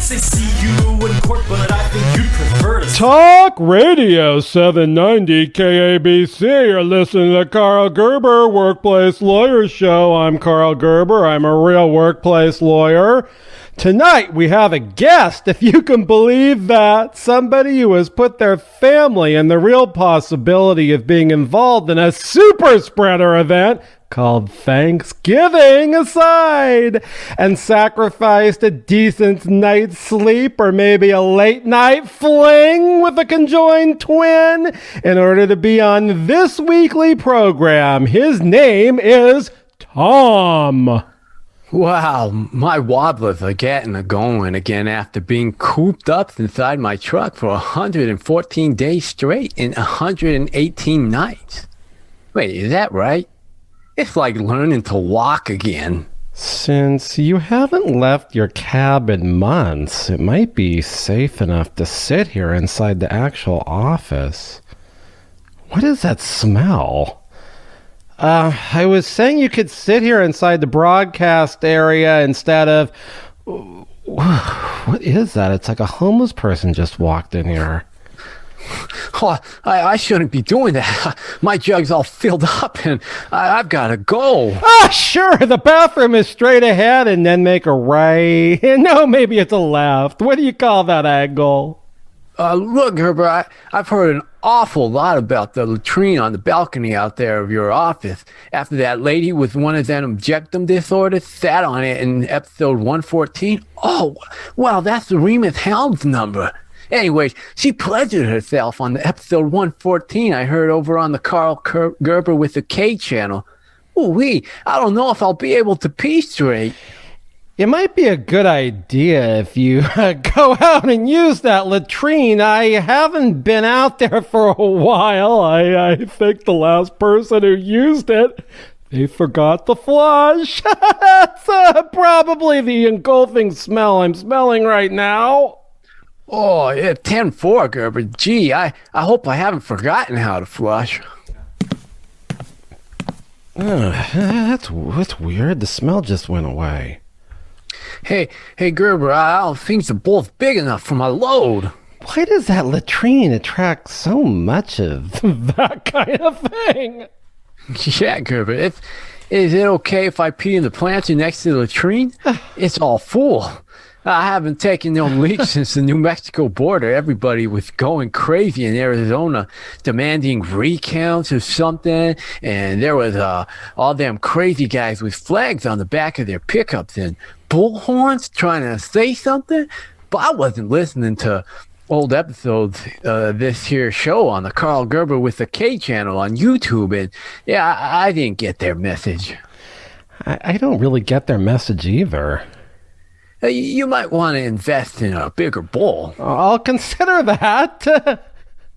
They see you in court, but I think you'd prefer to Talk Radio 790 KABC. You're listening to the Karl Gerber Workplace Lawyer Show. I'm Karl Gerber. I'm a real workplace lawyer. Tonight we have a guest, if you can believe that. Somebody who has put their family in the real possibility of being involved in a super spreader event called Thanksgiving aside, and sacrificed a decent night's sleep or maybe a late night fling with a conjoined twin in order to be on this weekly program. His name is Tom. Wow, my wobblers are getting going again after being cooped up inside my truck for 114 days straight and 118 nights. Wait, is that right? It's like learning to walk again. Since you haven't left your cab in months, it might be safe enough to sit here inside the actual office. What is that smell? I was saying you could sit here inside the broadcast area instead of... What is that? It's like a homeless person just walked in here. Oh, I shouldn't be doing that. My jug's all filled up and I've got to go. Sure. The bathroom is straight ahead and then make a right. No, maybe it's a left. What do you call that angle? Look, Gerber, I've heard an awful lot about the latrine on the balcony out there of your office after that lady with one of them objectum disorders sat on it in episode 114. Oh, well, that's the Rhemus Helms number. Anyways, she pleasured herself on the episode 114 I heard over on the Karl Gerber with the K channel. Ooh-wee, I don't know if I'll be able to pee straight. It might be a good idea if you go out and use that latrine. I haven't been out there for a while. I think the last person who used it, they forgot to flush. That's probably the engulfing smell I'm smelling right now. Oh, yeah, 10-4, Gerber. Gee, I hope I haven't forgotten how to flush. That's weird. The smell just went away. Hey, Gerber, I don't think the bowl's big enough for my load. Why does that latrine attract so much of that kind of thing? Yeah, Gerber, is it okay if I pee in the planter next to the latrine? It's all full. I haven't taken no leaks since the New Mexico border. Everybody was going crazy in Arizona, demanding recounts or something. And there was all them crazy guys with flags on the back of their pickups and bullhorns trying to say something. But I wasn't listening to old episodes of this here show on the Karl Gerber with the K channel on YouTube. And yeah, I didn't get their message. I don't really get their message either. You might want to invest in a bigger bowl. I'll consider that.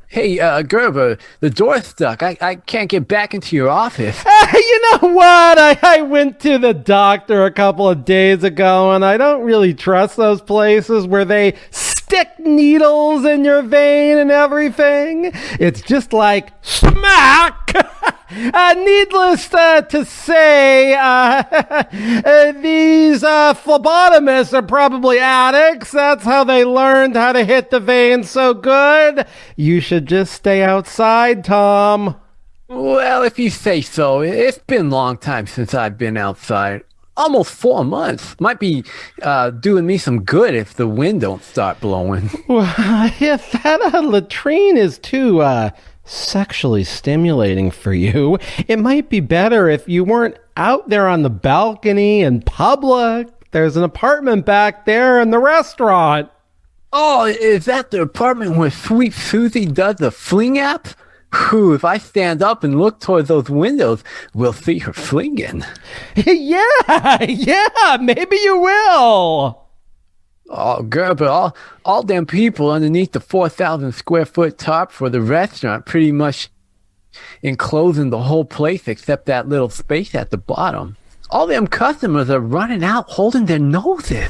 Hey, Gerber, the door's stuck. I can't get back into your office. You know what? I went to the doctor a couple of days ago, and I don't really trust those places where they stick needles in your vein and everything. It's just like smack. Needless to say, these phlebotomists are probably addicts. That's how they learned how to hit the vein so good. You should just stay outside, Tom. Well, if you say so. It's been a long time since I've been outside. Almost 4 months. Might be doing me some good if the wind don't start blowing. Well, if that latrine is too sexually stimulating for you, it might be better if you weren't out there on the balcony in public. There's an apartment back there in the restaurant. Oh, is that the apartment where Sweet Susie does the fling app? Whew, if I stand up and look toward those windows, we'll see her flinging. Yeah, maybe you will. Oh, Gerber, all them people underneath the 4,000 square foot top for the restaurant pretty much enclosing the whole place except that little space at the bottom. All them customers are running out holding their noses.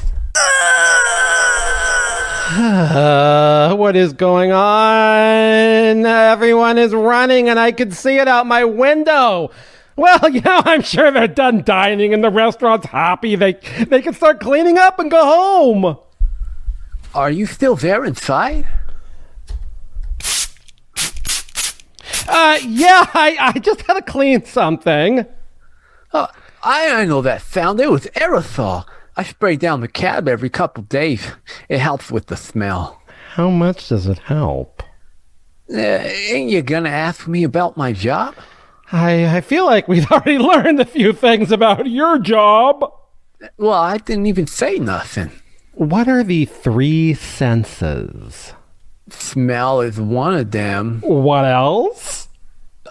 What is going on? Everyone is running and I can see it out my window. Well, I'm sure they're done dining and the restaurant's happy. They can start cleaning up and go home. Are you still there inside? Yeah, I just had to clean something. I know that sound. It was aerosol. I spray down the cab every couple days. It helps with the smell. How much does it help? Ain't you gonna ask me about my job? I feel like we've already learned a few things about your job. Well, I didn't even say nothing. What are the three senses? Smell is one of them. What else?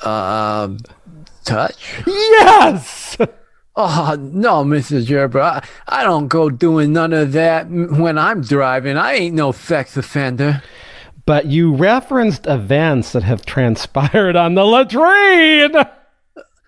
Touch? Yes! Oh, no, Mrs. Gerber. I don't go doing none of that when I'm driving. I ain't no sex offender. But you referenced events that have transpired on the latrine!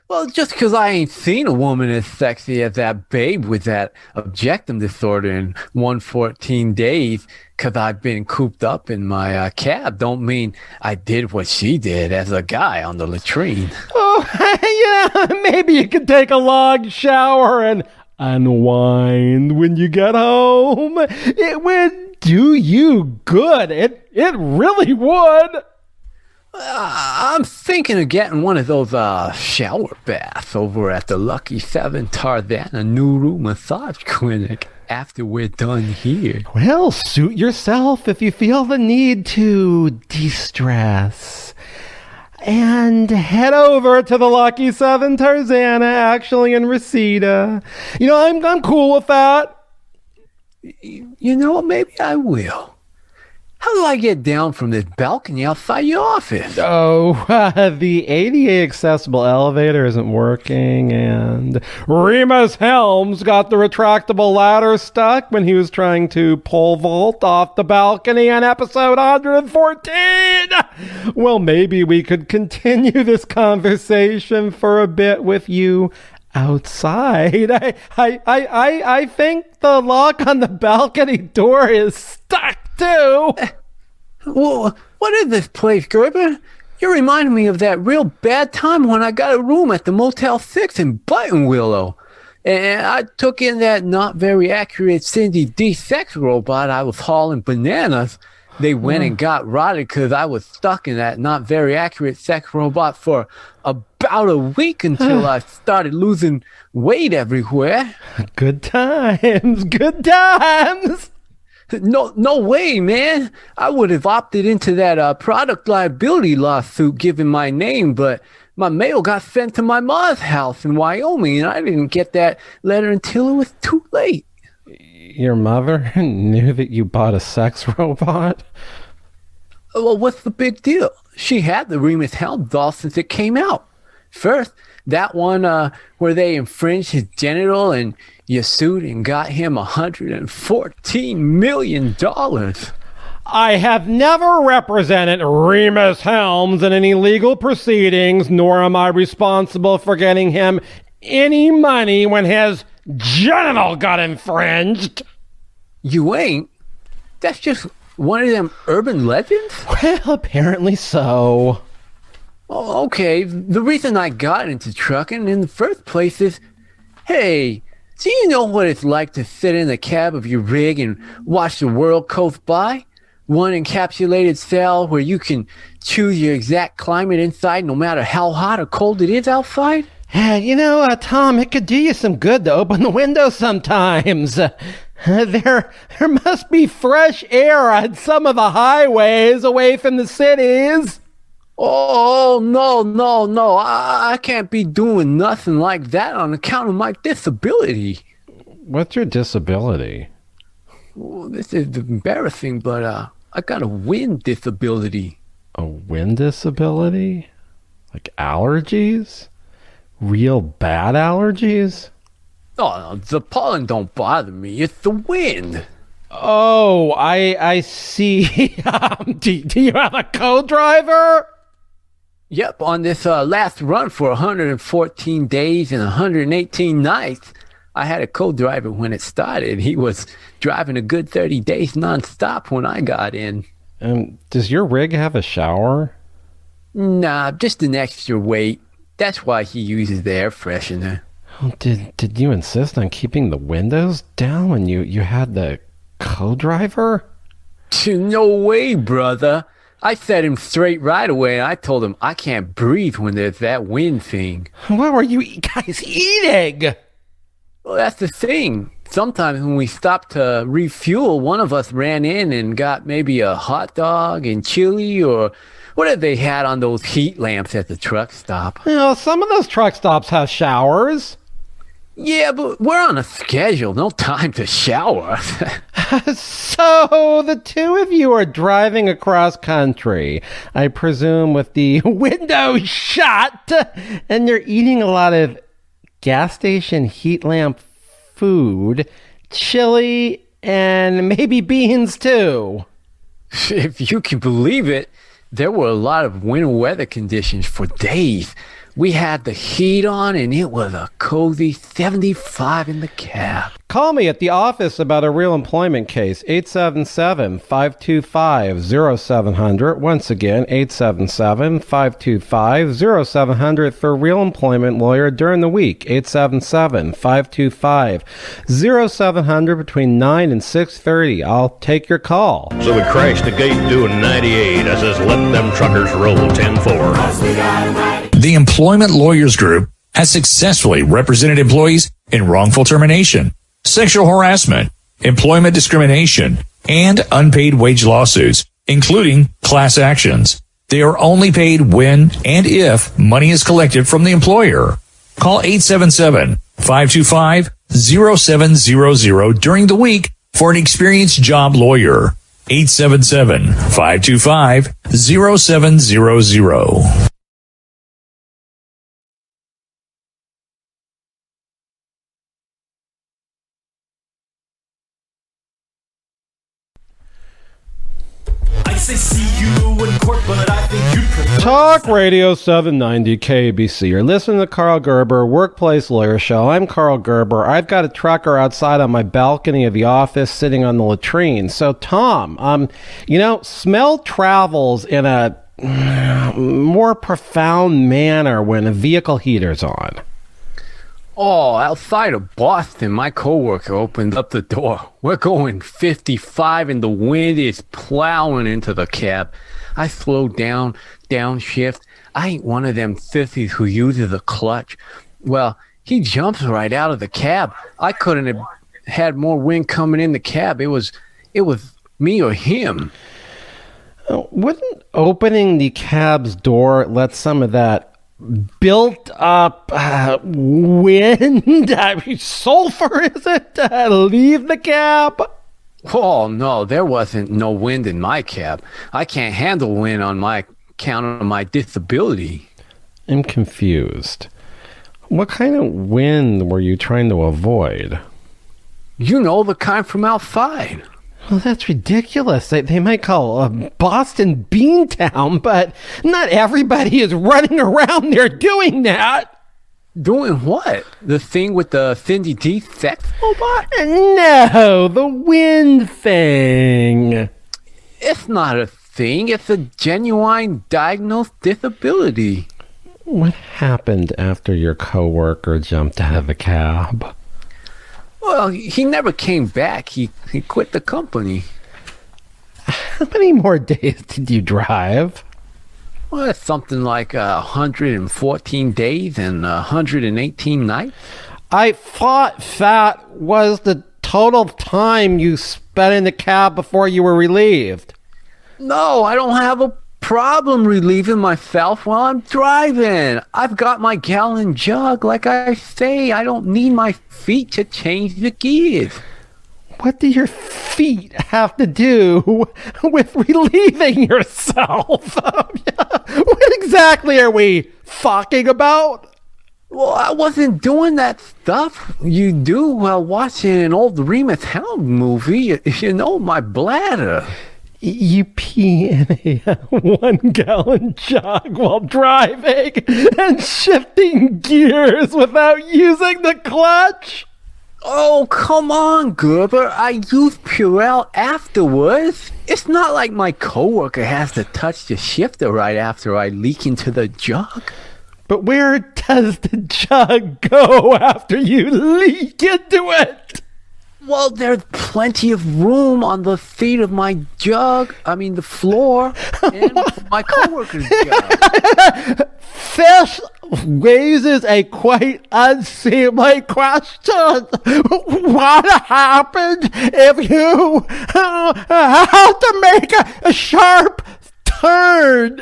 Well, just 'cause I ain't seen a woman as sexy as that babe with that objectum disorder in 114 days 'cause I've been cooped up in my cab don't mean I did what she did as a guy on the latrine. Oh, yeah, maybe you could take a long shower and unwind when you get home. It would do you good. It really would. I'm thinking of getting one of those shower baths over at the Lucky 7 Tarzana Nuru Massage Clinic after we're done here. Well, suit yourself if you feel the need to de-stress. And head over to the Lucky 7 Tarzana, actually in Reseda. You know, I'm cool with that. You know, maybe I will. How do I get down from this balcony outside your office? Oh, the ADA accessible elevator isn't working, and Rhemus Helms got the retractable ladder stuck when he was trying to pole vault off the balcony on episode 114. Well, maybe we could continue this conversation for a bit with you outside. I think the lock on the balcony door is stuck too. Well, what is this place, Gerber? You're reminding me of that real bad time when I got a room at the Motel 6 in Buttonwillow. And I took in that not very accurate Cindy D sex robot I was hauling bananas. They went and got rotted because I was stuck in that not very accurate sex robot for about a week until I started losing weight everywhere. Good times, good times. No way, man. I would have opted into that product liability lawsuit given my name, but my mail got sent to my mom's house in Wyoming, and I didn't get that letter until it was too late. Your mother knew that you bought a sex robot? Well, what's the big deal? She had the Rhemus Helm doll since it came out. First, that one where they infringed his genital and you sued and got him $114 million. I have never represented Rhemus Helms in any legal proceedings, nor am I responsible for getting him any money when his genital got infringed. You ain't? That's just one of them urban legends? Well, apparently so. Oh, okay. The reason I got into trucking in the first place is, hey, do you know what it's like to sit in the cab of your rig and watch the world coast by? One encapsulated cell where you can choose your exact climate inside no matter how hot or cold it is outside? You know, Tom, it could do you some good to open the window sometimes. There must be fresh air on some of the highways away from the cities. Oh, no. I can't be doing nothing like that on account of my disability. What's your disability? Well, this is embarrassing, but I got a wind disability. A wind disability? Like allergies? Real bad allergies? Oh, the pollen don't bother me. It's the wind. Oh, I see. Do you have a co-driver? Yep, on this last run for 114 days and 118 nights, I had a co-driver when it started. He was driving a good 30 days nonstop when I got in. Does your rig have a shower? Nah, just an extra weight. That's why he uses the air freshener. Did you insist on keeping the windows down when you had the co-driver? No way, brother. I set him straight right away, and I told him I can't breathe when there's that wind thing. What were you guys eating? Well, that's the thing. Sometimes when we stopped to refuel, one of us ran in and got maybe a hot dog and chili or whatever they had on those heat lamps at the truck stop. Some of those truck stops have showers. Yeah, but we're on a schedule. No time to shower. So the two of you are driving across country, I presume with the window shut, and you're eating a lot of gas station heat lamp food, chili, and maybe beans too. If you can believe it, there were a lot of winter weather conditions for days. We had the heat on, and it was a cozy 75 in the cab. Call me at the office about a real employment case, 877-525-0700. Once again, 877-525-0700 for real employment lawyer during the week, 877-525-0700 between 9 and 6:30. I'll take your call. So we crashed the gate doing 98. I says, let them truckers roll 10-4. The Employment Lawyers Group has successfully represented employees in wrongful termination, sexual harassment, employment discrimination, and unpaid wage lawsuits, including class actions. They are only paid when and if money is collected from the employer. Call 877-525-0700 during the week for an experienced job lawyer. 877-525-0700. Say see you in court, but I think you'd prefer Talk Radio 790 KABC. You're listening to Karl Gerber, Workplace Lawyer Show. I'm Karl Gerber. I've got a trucker outside on my balcony of the office sitting on the latrine. So, Tom, smell travels in a more profound manner when a vehicle heater's on. Oh, outside of Boston, my coworker opened up the door. We're going 55 and the wind is plowing into the cab. I slowed down, downshift. I ain't one of them sissies who uses a clutch. Well, he jumps right out of the cab. I couldn't have had more wind coming in the cab. It was me or him. Wouldn't opening the cab's door let some of that built up wind, sulfur, is it, leave the cab? Oh, no, there wasn't no wind in my cab. I can't handle wind on my account of my disability. I'm confused. What kind of wind were you trying to avoid? You know, the kind from outside. Well, that's ridiculous. They might call Boston Beantown, but not everybody is running around there doing that. Doing what? The thing with the Cindy D sex robot? No, the wind thing. It's not a thing. It's a genuine diagnosed disability. What happened after your coworker jumped out of the cab? Well, he never came back. He quit the company. How many more days did you drive? Well, it's something like 114 days and 118 nights. I thought that was the total time you spent in the cab before you were relieved. No, I don't have a problem relieving myself while I'm driving. I've got my gallon jug. Like I say, I don't need my feet to change the gears. What do your feet have to do with relieving yourself? What exactly are we talking about? Well, I wasn't doing that stuff you do while watching an old Rhemus Helm movie. You know, my bladder. You pee in a 1-gallon jug while driving and shifting gears without using the clutch? Oh, come on, Gerber. I used Purell afterwards. It's not like my coworker has to touch the shifter right after I leak into the jug. But where does the jug go after you leak into it? Well, there's plenty of room on the seat of my the floor, and my coworker's jug. This raises a quite unseemly question. What happened if you have to make a sharp turn?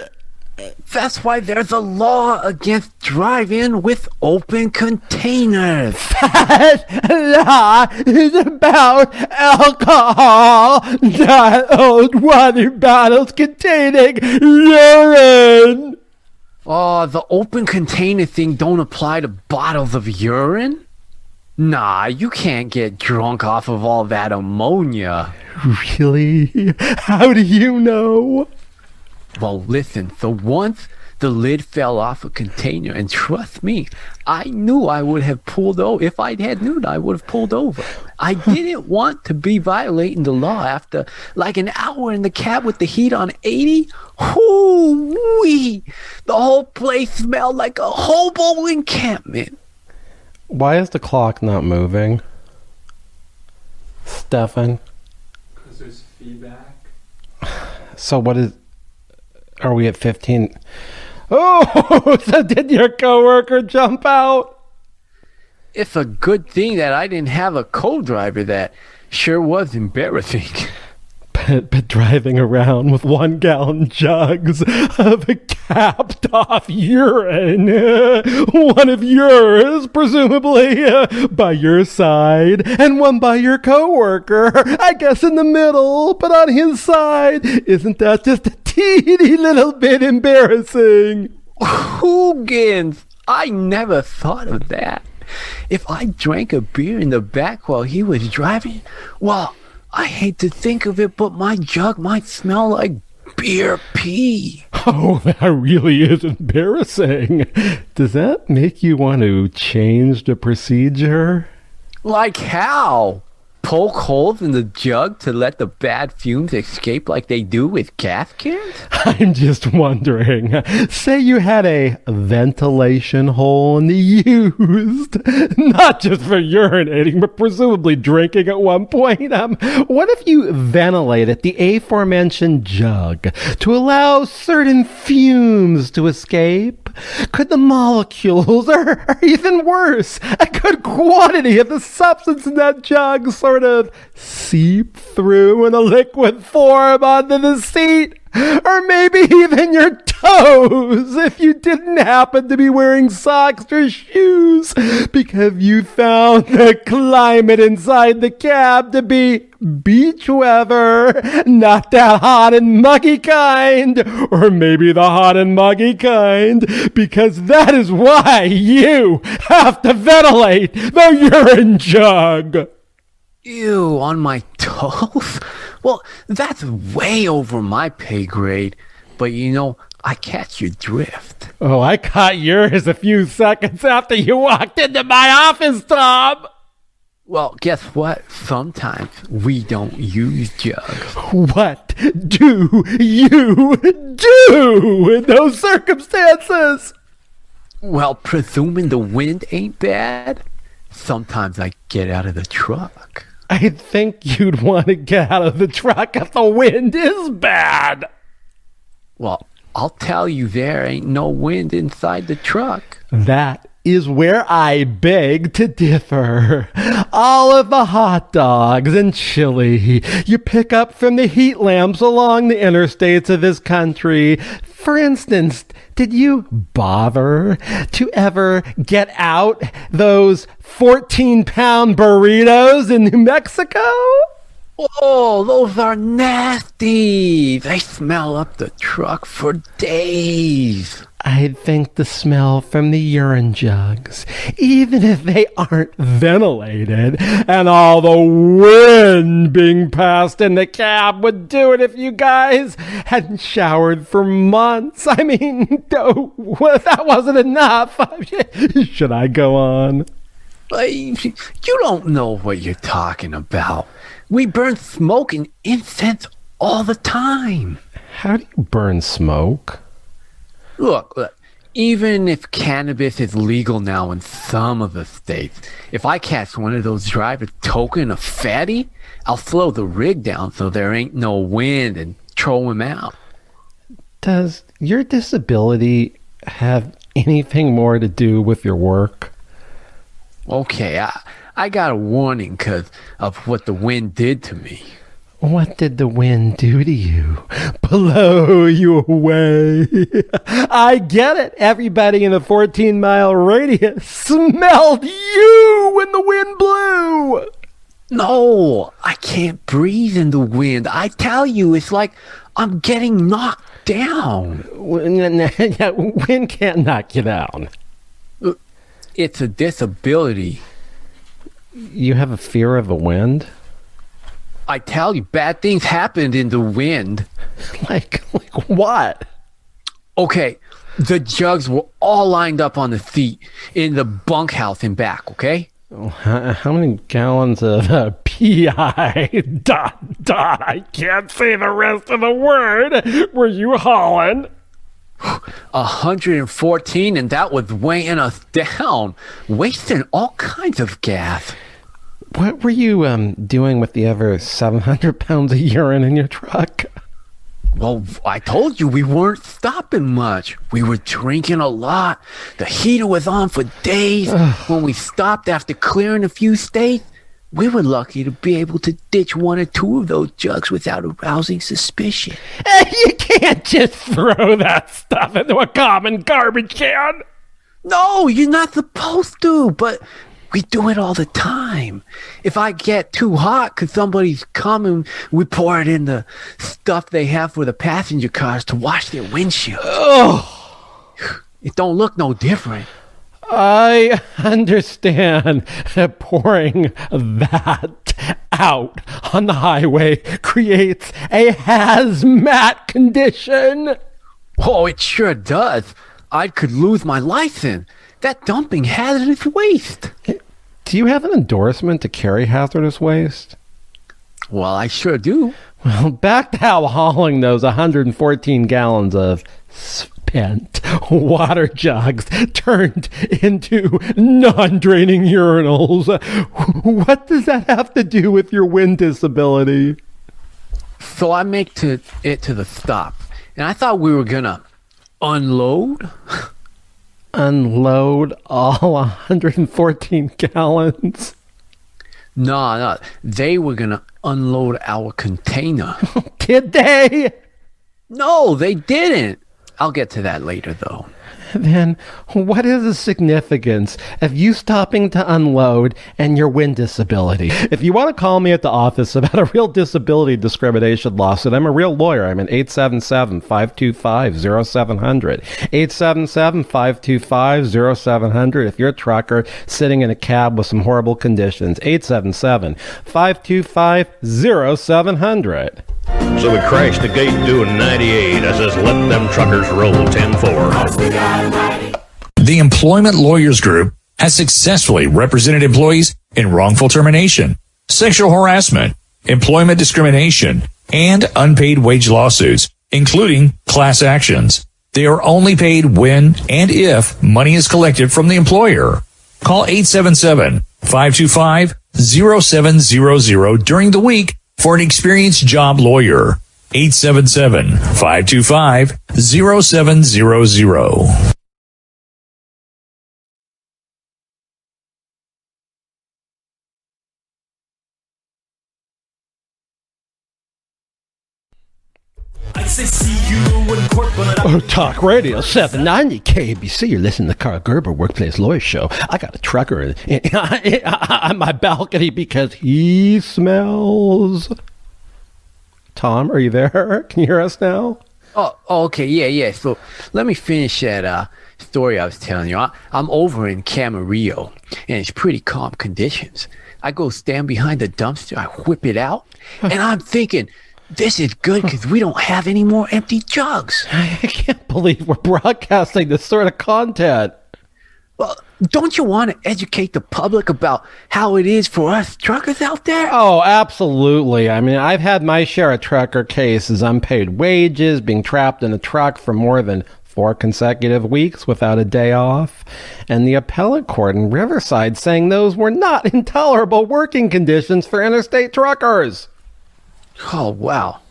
That's why there's a law against driving with open containers. That law is about alcohol, not old water bottles containing urine. Oh, the open container thing don't apply to bottles of urine? Nah, you can't get drunk off of all that ammonia. Really? How do you know? Well, listen, so once the lid fell off a container, and trust me, I knew I would have pulled over. If I had known, I would have pulled over. I didn't want to be violating the law after like an hour in the cab with the heat on 80. Hoo-wee! The whole place smelled like a hobo encampment. Why is the clock not moving? Stefan? Because there's feedback. So what is... Are we at 15? Oh, so did your coworker jump out? It's a good thing that I didn't have a co-driver. That sure was embarrassing. But driving around with 1-gallon jugs of capped off urine, one of yours, presumably, by your side, and one by your coworker, I guess in the middle, but on his side. Isn't that just a teeny little bit embarrassing? Hoogans! I never thought of that. If I drank a beer in the back while he was driving, well, I hate to think of it, but my jug might smell like beer pee. Oh, that really is embarrassing. Does that make you want to change the procedure? Like how? Poke holes in the jug to let the bad fumes escape like they do with gas cans? I'm just wondering, say you had a ventilation hole used, not just for urinating, but presumably drinking at one point. What if you ventilated the aforementioned jug to allow certain fumes to escape? Could the molecules, or even worse, a good quantity of the substance in that jug sort of seep through in a liquid form onto the seat? Or maybe even your toes if you didn't happen to be wearing socks or shoes, because you found the climate inside the cab to be beach weather, not that hot and muggy kind. Or maybe the hot and muggy kind, because that is why you have to ventilate the urine jug. Ew, on my toes? Well, that's way over my pay grade. But I catch your drift. Oh, I caught yours a few seconds after you walked into my office, Tom. Well, guess what? Sometimes we don't use jugs. What do you do in those circumstances? Well, presuming the wind ain't bad, sometimes I get out of the truck. I think you'd want to get out of the truck if the wind is bad. Well, I'll tell you, there ain't no wind inside the truck. That is where I beg to differ. All of the hot dogs and chili you pick up from the heat lamps along the interstates of this country. For instance, did you bother to ever get out those 14-pound burritos in New Mexico? Oh, those are nasty. They smell up the truck for days. I think the smell from the urine jugs, even if they aren't ventilated, and all the wind being passed in the cab would do it if you guys hadn't showered for months. I mean, well, that wasn't enough. Should I go on? You don't know what you're talking about. We burn smoke and incense all the time. How do you burn smoke? Look, Even if cannabis is legal now in some of the states, if I catch one of those drivers toking a fatty, I'll slow the rig down so there ain't no wind and throw him out. Does your disability have anything more to do with your work? Okay, I got a warning because of what the wind did to me. What did the wind do to you? Blow you away. I get it. Everybody in a 14-mile radius smelled you when the wind blew. No, I can't breathe in the wind. I tell you, it's like I'm getting knocked down. Wind can't knock you down. It's a disability. You have a fear of the wind? I tell you, bad things happened in the wind. Like what? Okay, the jugs were all lined up on the seat in the bunkhouse in back, okay? How many gallons of P.I. ... I can't say the rest of the word. Were you hauling? 114, and that was weighing us down, wasting all kinds of gas. What were you doing with the other 700 pounds of urine in your truck? Well, I told you we weren't stopping much. We were drinking a lot. The heater was on for days. When we stopped after clearing a few states, we were lucky to be able to ditch one or two of those jugs without arousing suspicion. You can't just throw that stuff into a common garbage can. No, you're not supposed to, but we do it all the time. If I get too hot because somebody's coming, we pour it in the stuff they have for the passenger cars to wash their windshield. Oh, it don't look no different. I understand that pouring that out on the highway creates a hazmat condition. Oh, it sure does. I could lose my license. That dumping hazardous waste. Do you have an endorsement to carry hazardous waste? Well, I sure do. Well, back to how hauling those 114 gallons of spent water jugs turned into non-draining urinals. What does that have to do with your wind disability? So I make it to the stop, and I thought we were gonna unload. Unload all 114 gallons? No, they were gonna unload our container. Did they? No, they didn't. I'll get to that later, though. Then what is the significance of you stopping to unload and your wind disability? If you want to call me at the office about a real disability discrimination lawsuit, I'm a real lawyer. I'm at 877-525-0700. 877-525-0700. If you're a trucker sitting in a cab with some horrible conditions, 877-525-0700. So we crashed the gate doing 98. I says, let them truckers roll 10-4. The Employment Lawyers Group has successfully represented employees in wrongful termination, sexual harassment, employment discrimination, and unpaid wage lawsuits, including class actions. They are only paid when and if money is collected from the employer. Call 877-525-0700 during the week for an experienced job lawyer. 877-525-0700. I say see you in court, but Oh, Talk Radio 790 KABC. You're listening to the Karl Gerber Workplace Lawyer Show. I got a trucker on my balcony because he smells. Tom, are you there? Can you hear us now? Oh, okay, yeah. So let me finish that story I was telling you. I'm over in Camarillo, and it's pretty calm conditions. I go stand behind the dumpster, I whip it out, and I'm thinking, this is good because we don't have any more empty jugs. I can't believe we're broadcasting this sort of content. Well, don't you want to educate the public about how it is for us truckers out there? Oh, absolutely. I mean, I've had my share of trucker cases, unpaid wages, being trapped in a truck for more than 4 consecutive weeks without a day off, and the appellate court in Riverside saying those were not intolerable working conditions for interstate truckers. Oh, wow.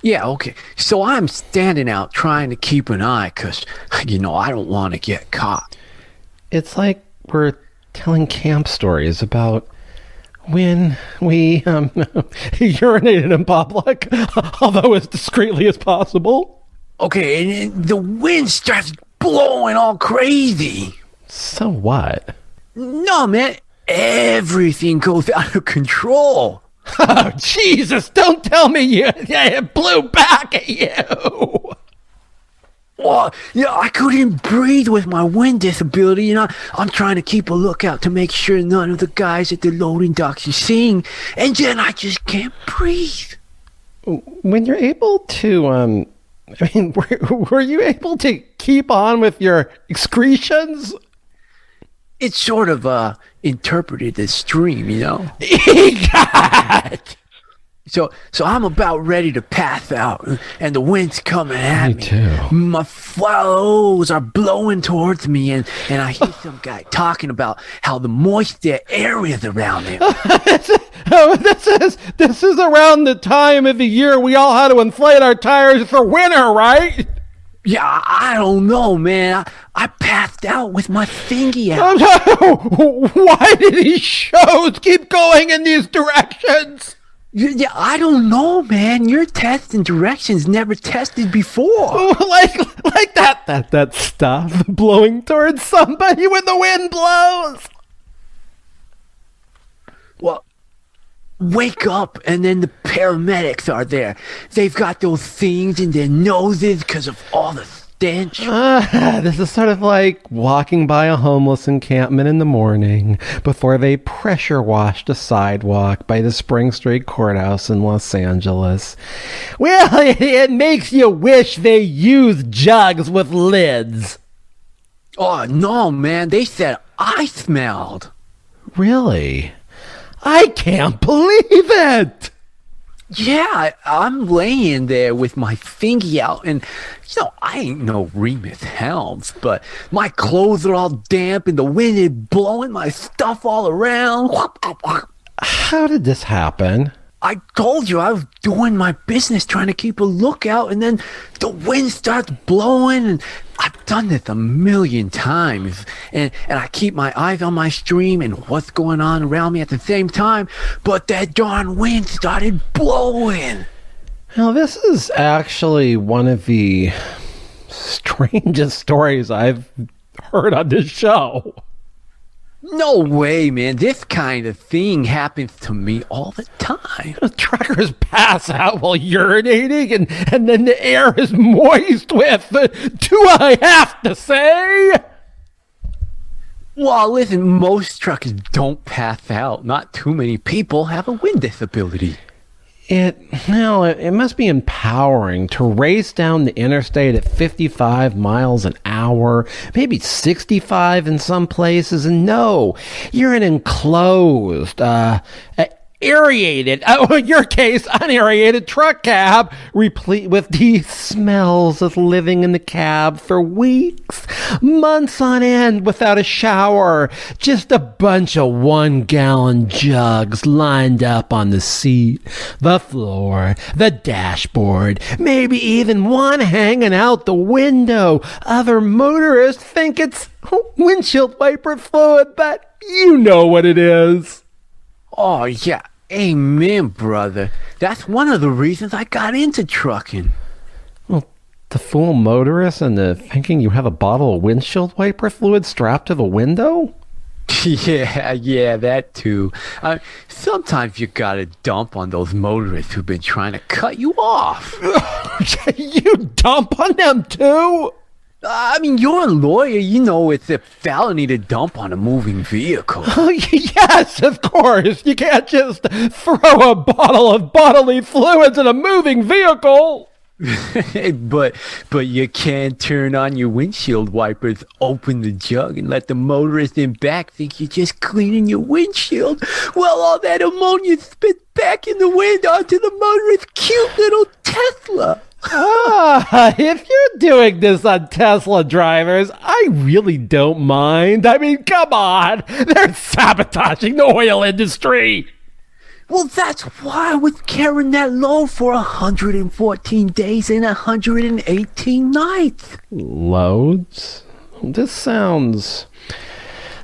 Yeah, okay. So I'm standing out trying to keep an eye because, I don't want to get caught. It's like we're telling camp stories about when we urinated in public, although as discreetly as possible. Okay, and then the wind starts blowing all crazy. So what? No, man, everything goes out of control. Oh, Jesus, don't tell me it blew back at you. Well, I couldn't breathe with my wind disability, I'm trying to keep a lookout to make sure none of the guys at the loading docks are seeing, and then I just can't breathe. When you're able to, were you able to keep on with your excretions? It's sort of interpreted as stream, God! So I'm about ready to pass out, and the wind's coming at me. Me too. My flows are blowing towards me, and I hear some guy talking about how the moist air is around him. This is around the time of the year we all had to inflate our tires for winter, right? Yeah, I don't know, man. I passed out with my thingy out. Why did these shows keep going in these directions? Yeah, I don't know, man. Your tests and directions never tested before. Like that stuff blowing towards somebody when the wind blows. Well, wake up, and then the paramedics are there. They've got those things in their noses because of all the stench. This is sort of like walking by a homeless encampment in the morning before they pressure washed a sidewalk by the Spring Street Courthouse in Los Angeles. Well, it makes you wish they used jugs with lids. Oh, no, man. They said I smelled. Really? I can't believe it! Yeah, I'm laying there with my thingy out, and, I ain't no Rhemus Helms, but my clothes are all damp, and the wind is blowing my stuff all around. How did this happen? I told you I was doing my business, trying to keep a lookout, and then the wind starts blowing, and I've done this a million times, and I keep my eyes on my stream and what's going on around me at the same time, but that darn wind started blowing. Now, this is actually one of the strangest stories I've heard on this show. No way, man. This kind of thing happens to me all the time. Truckers pass out while urinating, and then the air is moist with, do I have to say? Well, listen, most truckers don't pass out. Not too many people have a wind disability. It must be empowering to race down the interstate at 55 miles an hour, maybe 65 in some places, and no, you're an enclosed, aerated, in your case, unaerated truck cab, replete with the smells of living in the cab for weeks, months on end without a shower, just a bunch of 1-gallon jugs lined up on the seat, the floor, the dashboard, maybe even one hanging out the window. Other motorists think it's windshield wiper fluid, but you know what it is. Oh, yeah. Amen, brother. That's one of the reasons I got into trucking. Well, to fool motorists into thinking you have a bottle of windshield wiper fluid strapped to the window? Yeah, that too. Sometimes you gotta dump on those motorists who've been trying to cut you off. You dump on them too? I mean, you're a lawyer. You know it's a felony to dump on a moving vehicle. Oh, yes, of course. You can't just throw a bottle of bodily fluids in a moving vehicle. but you can turn on your windshield wipers, open the jug, and let the motorist in back think you're just cleaning your windshield. Well, all that ammonia spit back in the wind onto the motorist's cute little Tesla. If you're doing this on Tesla drivers, I really don't mind. I mean, come on. They're sabotaging the oil industry. Well, that's why I was carrying that load for 114 days and 118 nights. Loads? This sounds...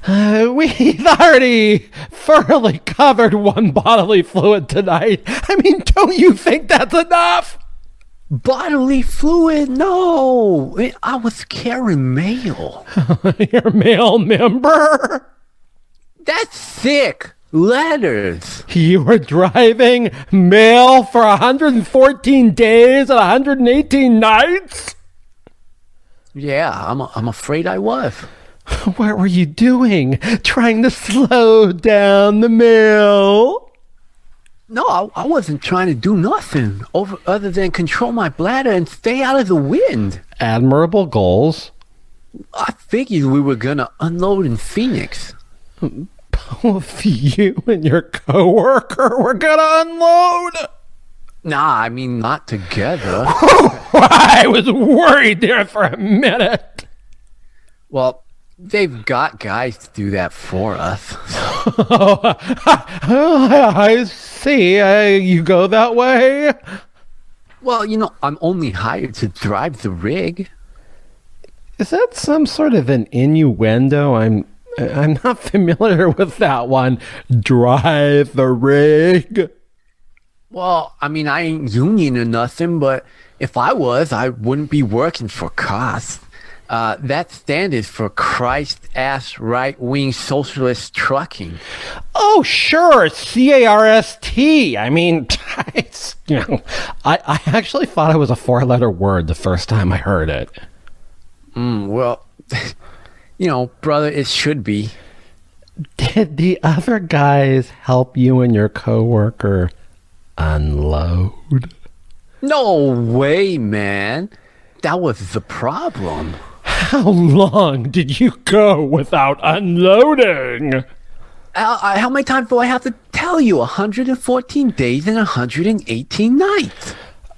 we've already thoroughly covered one bodily fluid tonight. I mean, don't you think that's enough? Bodily fluid? No. I was carrying mail. Your male member? That's thick. Letters. You were driving mail for 114 days and 118 nights? Yeah, I'm afraid I was. What were you doing? Trying to slow down the mail? No, I wasn't trying to do nothing other than control my bladder and stay out of the wind. Admirable goals. I figured we were gonna unload in Phoenix. Both you and your coworker were gonna unload? Nah, I mean not together. I was worried there for a minute. Well, they've got guys to do that for us. I see. You go that way? Well, I'm only hired to drive the rig. Is that some sort of an innuendo? I'm not familiar with that one. Drive the rig. Well, I mean, I ain't union or nothing, but if I was, I wouldn't be working for cost. That stands for Christ-ass right-wing socialist trucking. Oh, sure, CARST. I mean, I actually thought it was a four-letter word the first time I heard it. Well, brother, it should be. Did the other guys help you and your coworker unload? No way, man. That was the problem. How long did you go without unloading? How many times do I have to tell you? 114 days and 118 nights.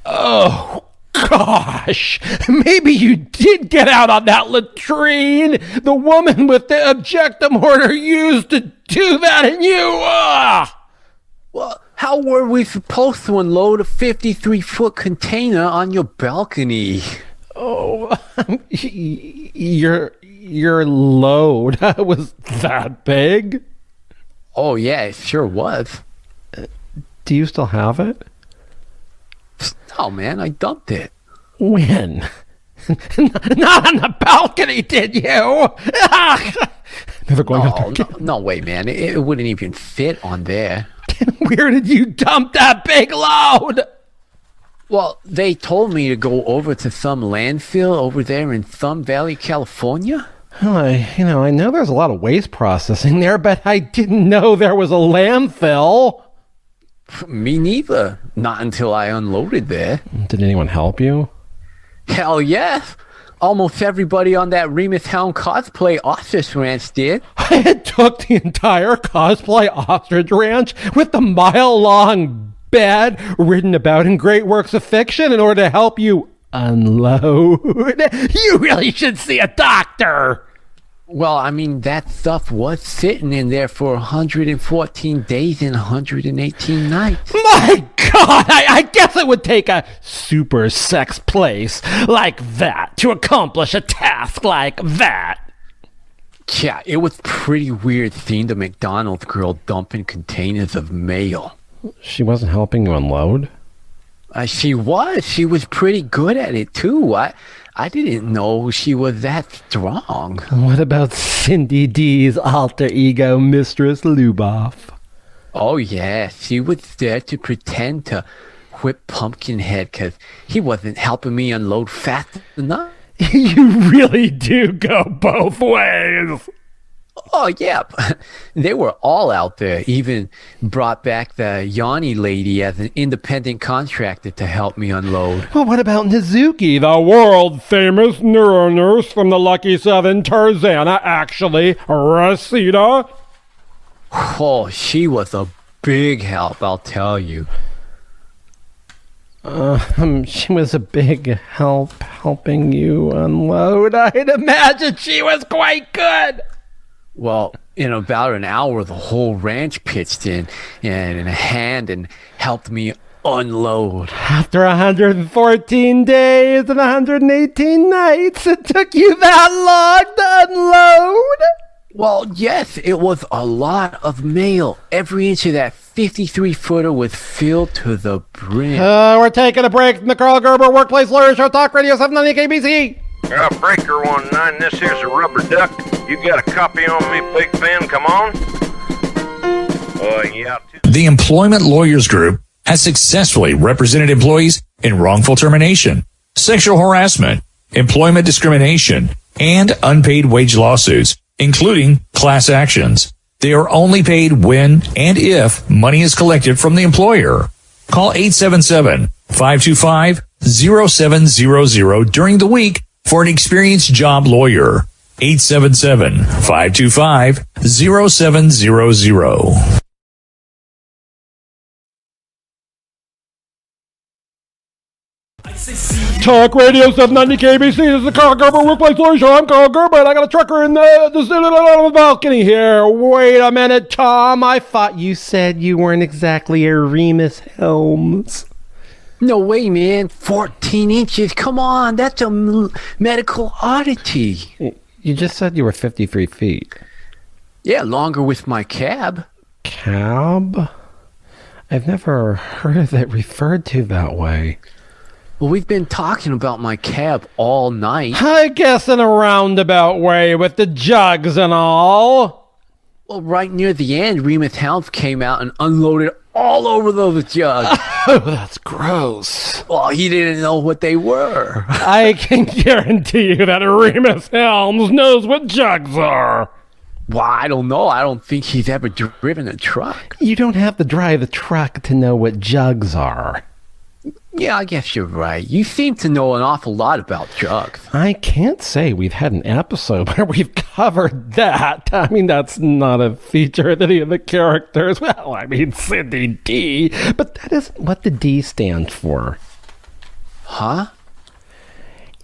Oh, gosh. Maybe you did get out on that latrine. The woman with the objectum order used to do that and you... Well, how were we supposed to unload a 53-foot container on your balcony? Oh, your load was that big? Oh, yeah, it sure was. Do you still have it? Oh, man, I dumped it. When? Not on the balcony, did you? Never going up there. No way, man. It wouldn't even fit on there. Where did you dump that big load? Well, they told me to go over to some landfill over there in Thumb Valley, California. Well, I know there's a lot of waste processing there, but I didn't know there was a landfill. Me neither. Not until I unloaded there. Did anyone help you? Hell yes. Almost everybody on that Rhemus Helm Cosplay Ostrich ranch did. It took the entire Cosplay Ostrich ranch with the mile-long bed written about in great works of fiction in order to help you unload. You really should see a doctor. Well, I mean, that stuff was sitting in there for 114 days and 118 nights. My God, I guess it would take a super sex place like that to accomplish a task like that. Yeah, it was pretty weird seeing the McDonald's girl dumping containers of mail. She wasn't helping you unload? She was. She was pretty good at it, too. I didn't know she was that strong. What about Cindy D's alter ego, Mistress Luboff? Oh, yeah. She was there to pretend to whip Pumpkinhead because he wasn't helping me unload fast enough. You really do go both ways. Oh, yeah. They were all out there. Even brought back the Yanni lady as an independent contractor to help me unload. Well, what about Nizuki, the world-famous neuro nurse from the Lucky Seven Tarzana, actually, Resita? Oh, she was a big help, I'll tell you. She was a big help helping you unload. I'd imagine she was quite good. Well, in about an hour, the whole ranch pitched in and a hand and helped me unload. After 114 days and 118 nights, it took you that long to unload? Well, yes, it was a lot of mail. Every inch of that 53-footer was filled to the brim. We're taking a break from the Karl Gerber Workplace Lawyer Show, Talk Radio 790 KBC. Breaker 19, this here's a rubber duck. You got a copy on me, Big Fan? Come on. Yeah. The Employment Lawyers Group has successfully represented employees in wrongful termination, sexual harassment, employment discrimination, and unpaid wage lawsuits, including class actions. They are only paid when and if money is collected from the employer. Call 877-525-0700 during the week for an experienced job lawyer. 877-525-0700. Talk Radio 790 KBC. This is the Karl Gerber Workplace Lawyer Show. I'm Karl Gerber, and I got a trucker in the balcony here. Wait a minute, Tom. I thought you said you weren't exactly a Rhemus Helms. No way, man. 14 inches. Come on. That's a medical oddity. You just said you were 53 feet. Yeah, longer with my cab. Cab? I've never heard of it referred to that way. Well, we've been talking about my cab all night. I guess in a roundabout way with the jugs and all. Well, right near the end, Rhemus Helms came out and unloaded all over those jugs. Oh, that's gross. Well, he didn't know what they were. I can guarantee you that Rhemus Helms knows what jugs are. Well, I don't know. I don't think he's ever driven a truck. You don't have to drive a truck to know what jugs are. Yeah, I guess you're right. You seem to know an awful lot about jugs. I can't say we've had an episode where we've covered that. I mean, that's not a feature of any of the characters. Well, I mean, Cindy D, but that isn't what the D stands for. Huh?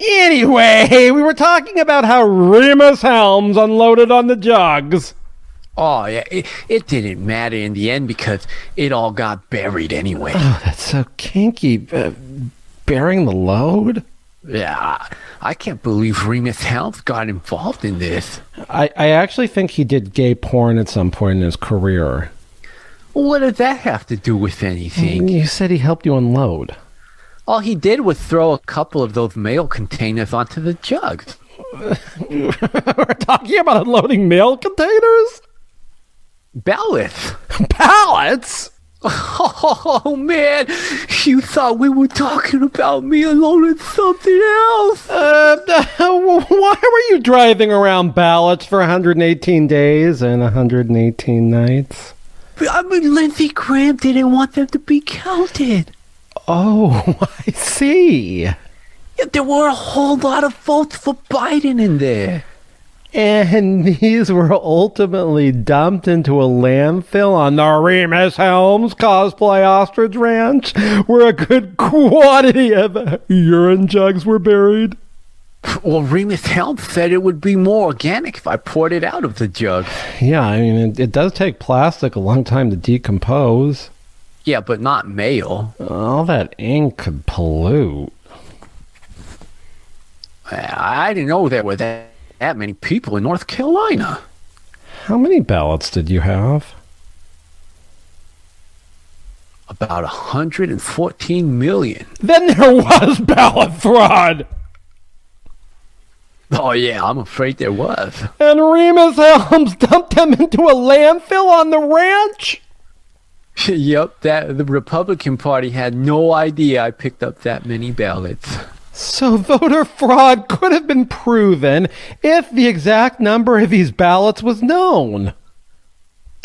Anyway, we were talking about how Rhemus Helms unloaded on the jugs. Oh, yeah. It didn't matter in the end because it all got buried anyway. Oh, that's so kinky. Bearing the load? Yeah, I can't believe Rhemus Helms got involved in this. I actually think he did gay porn at some point in his career. What does that have to do with anything? You said he helped you unload. All he did was throw a couple of those mail containers onto the jugs. We're talking about unloading mail containers? Ballots. Ballots? Oh, man. You thought we were talking about me unloading something else. Why were you driving around ballots for 118 days and 118 nights? I mean, Lindsey Graham didn't want them to be counted. Oh, I see. Yeah, there were a whole lot of votes for Biden in there. And these were ultimately dumped into a landfill on the Rhemus Helms Cosplay Ostrich Ranch, where a good quantity of urine jugs were buried. Well, Rhemus Helms said it would be more organic if I poured it out of the jug. Yeah, I mean, it does take plastic a long time to decompose. Yeah, but not mail. All that ink could pollute. I didn't know there were that many people in North Carolina. How many ballots did you have? About 114 million. Then there was ballot fraud! Oh, yeah, I'm afraid there was. And Rhemus Helms dumped them into a landfill on the ranch? Yep, the Republican Party had no idea I picked up that many ballots. So voter fraud could have been proven if the exact number of these ballots was known.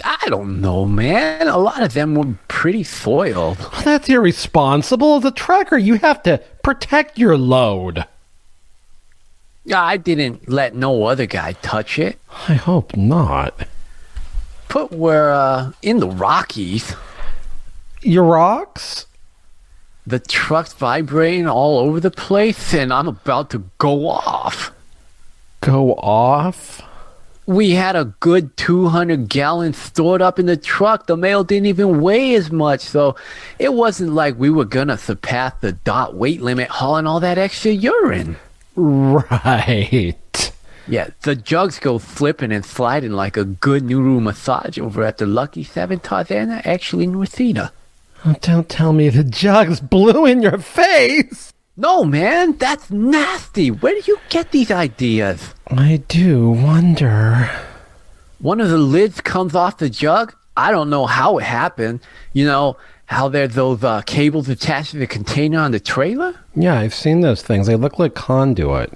I don't know, man. A lot of them were pretty soiled. That's irresponsible. As a trucker, you have to protect your load. I didn't let no other guy touch it. I hope not. But we're in the Rockies. Your rocks? The truck's vibrating all over the place, and I'm about to go off. Go off? We had a good 200 gallons stored up in the truck. The mail didn't even weigh as much, so it wasn't like we were gonna surpass the dot weight limit hauling all that extra urine. Right. Yeah, the jugs go flipping and sliding like a good Nuru massage over at the Lucky 7 Tarzana, actually in Reseda. Oh, don't tell me the jugs blew in your face. No, man, that's nasty. Where do you get these ideas? I do wonder. One of the lids comes off the jug. I don't know how it happened. You know, how there's those cables attached to the container on the trailer? Yeah, I've seen those things. They look like conduit.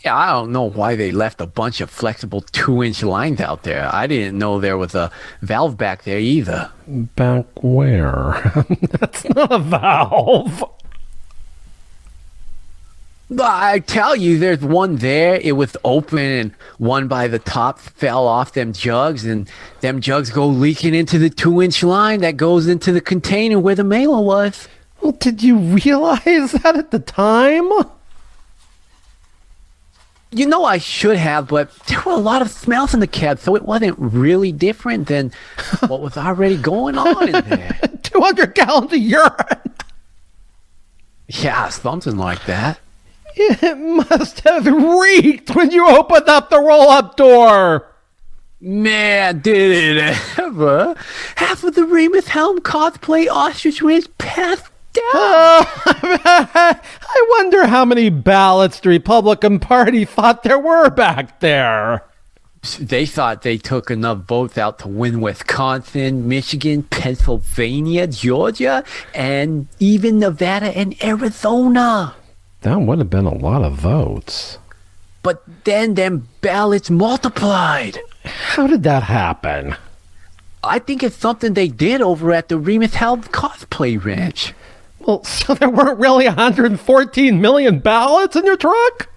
Yeah, I don't know why they left a bunch of flexible 2-inch lines out there. I didn't know there was a valve back there either. Back where? That's not a valve. But I tell you, there's one there. It was open, and one by the top fell off them jugs, and them jugs go leaking into the 2-inch line that goes into the container where the mailer was. Well, did you realize that at the time? You know, I should have, but there were a lot of smells in the cab, so it wasn't really different than what was already going on in there. 200 gallons of urine. Yeah, something like that. It must have reeked when you opened up the roll-up door. Man, did it ever. Half of the Rhemus Helm cosplay Ostrich ranch passed down. I wonder how many ballots the Republican Party thought there were back there. They thought they took enough votes out to win Wisconsin, Michigan, Pennsylvania, Georgia, and even Nevada and Arizona. That would have been a lot of votes. But then them ballots multiplied. How did that happen? I think it's something they did over at the Rhemus Helm cosplay ranch. Well, so there weren't really 114 million ballots in your truck?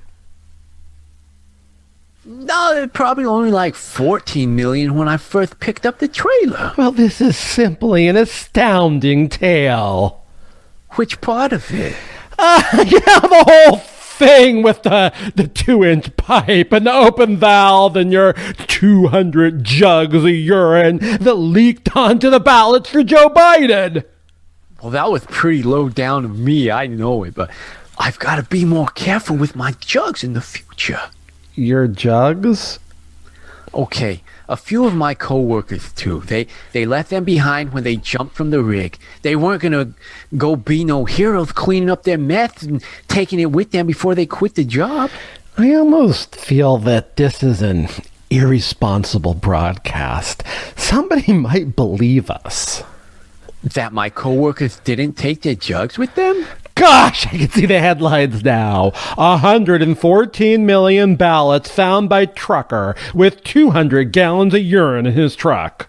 No, probably only like 14 million when I first picked up the trailer. Well, this is simply an astounding tale. Which part of it? Yeah, the whole thing with the 2-inch pipe and the open valve and your 200 jugs of urine that leaked onto the ballots for Joe Biden. Well, that was pretty low down to me, I know it, but I've got to be more careful with my jugs in the future. Your jugs? Okay, a few of my coworkers too. They left them behind when they jumped from the rig. They weren't gonna go be no heroes cleaning up their mess and taking it with them before they quit the job. I almost feel that this is an irresponsible broadcast. Somebody might believe us. That my coworkers didn't take their jugs with them? Gosh, I can see the headlines now. 114 million ballots found by trucker with 200 gallons of urine in his truck.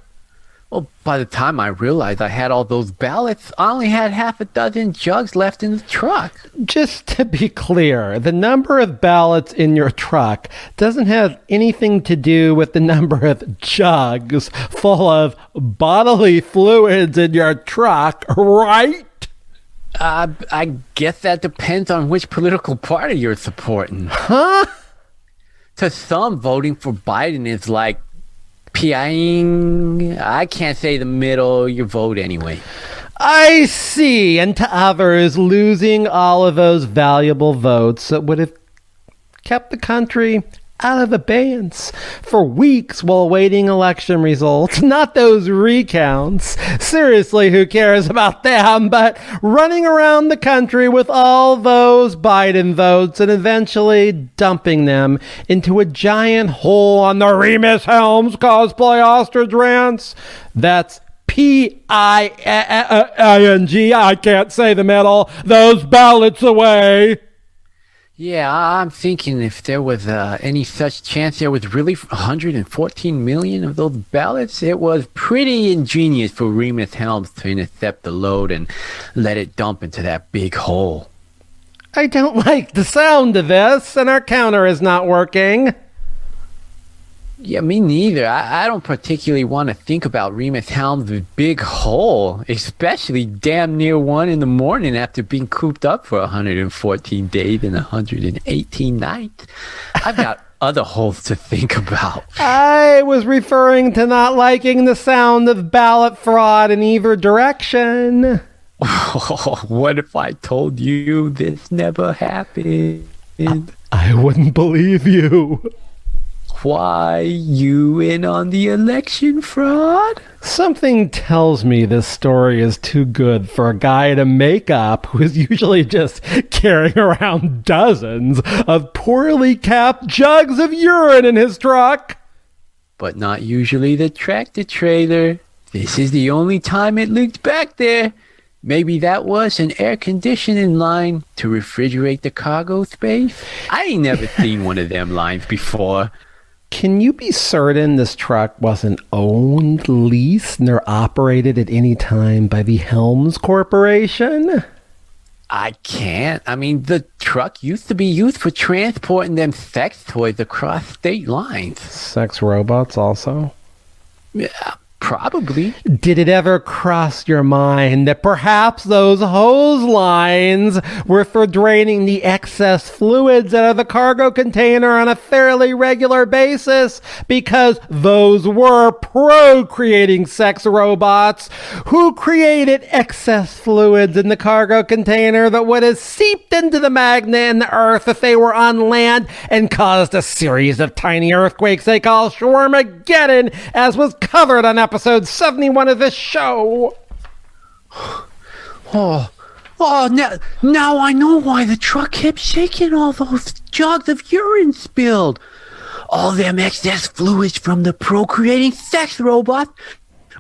Well, by the time I realized I had all those ballots, I only had half a dozen jugs left in the truck. Just to be clear, the number of ballots in your truck doesn't have anything to do with the number of jugs full of bodily fluids in your truck, right? I guess that depends on which political party you're supporting. Huh? To some, voting for Biden is like peeing. I can't say the middle, your vote anyway. I see. And to others, losing all of those valuable votes that would have kept the country out of abeyance for weeks while awaiting election results. Not those recounts. Seriously, who cares about them? But running around the country with all those Biden votes and eventually dumping them into a giant hole on the Rhemus Helms Cosplay Ostrich rants. That's P-I-N-G. I can't say the middle. Those ballots away. Yeah, I'm thinking if there was any such chance there was really 114 million of those ballots, it was pretty ingenious for Rhemus Helms to intercept the load and let it dump into that big hole. I don't like the sound of this, and our counter is not working. Yeah, me neither. I don't particularly want to think about Rhemus Helms' big hole, especially damn near 1 in the morning after being cooped up for 114 days and 118 nights. I've got other holes to think about. I was referring to not liking the sound of ballot fraud in either direction. What if I told you this never happened? I wouldn't believe you. Why, you in on the election fraud? Something tells me this story is too good for a guy to make up who is usually just carrying around dozens of poorly capped jugs of urine in his truck. But not usually the tractor trailer. This is the only time it leaked back there. Maybe that was an air conditioning line to refrigerate the cargo space. I ain't never seen one of them lines before. Can you be certain this truck wasn't owned, leased, nor operated at any time by the Helms Corporation? I can't. I mean, the truck used to be used for transporting them sex toys across state lines. Sex robots also? Yeah, probably. Did it ever cross your mind that perhaps those hose lines were for draining the excess fluids out of the cargo container on a fairly regular basis? Because those were procreating sex robots who created excess fluids in the cargo container that would have seeped into the magnet in the earth if they were on land and caused a series of tiny earthquakes they call Shwarmageddon, as was covered on episode 71 of this show. Oh, now I know why the truck kept shaking. All those jugs of urine spilled. All them excess fluids from the procreating sex robot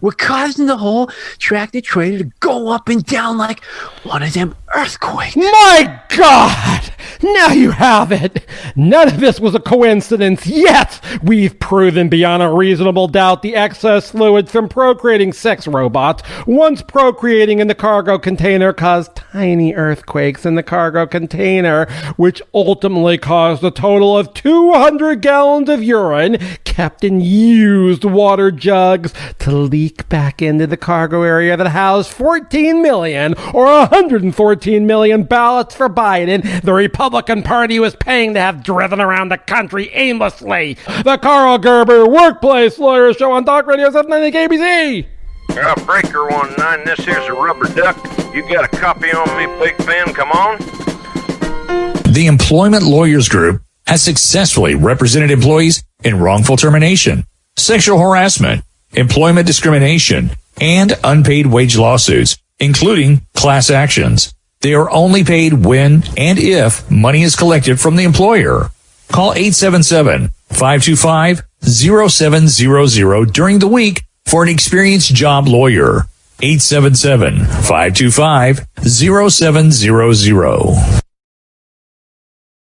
were causing the whole tractor trailer to go up and down like one of them earthquakes. My God! Now you have it! None of this was a coincidence, yet we've proven beyond a reasonable doubt the excess fluids from procreating sex robots, once procreating in the cargo container, caused tiny earthquakes in the cargo container, which ultimately caused a total of 200 gallons of urine kept in used water jugs to leak back into the cargo area that housed 14 million or 114 million ballots for Biden, the Republican Party was paying to have driven around the country aimlessly. The Karl Gerber Workplace Lawyer Show on Talk Radio 790 KABC. Breaker 19, this here's a rubber duck. You got a copy on me, Big Fan? Come on. The Employment Lawyers Group has successfully represented employees in wrongful termination, sexual harassment, employment discrimination, and unpaid wage lawsuits, including class actions. They are only paid when and if money is collected from the employer. Call 877-525-0700 during the week for an experienced job lawyer. 877-525-0700.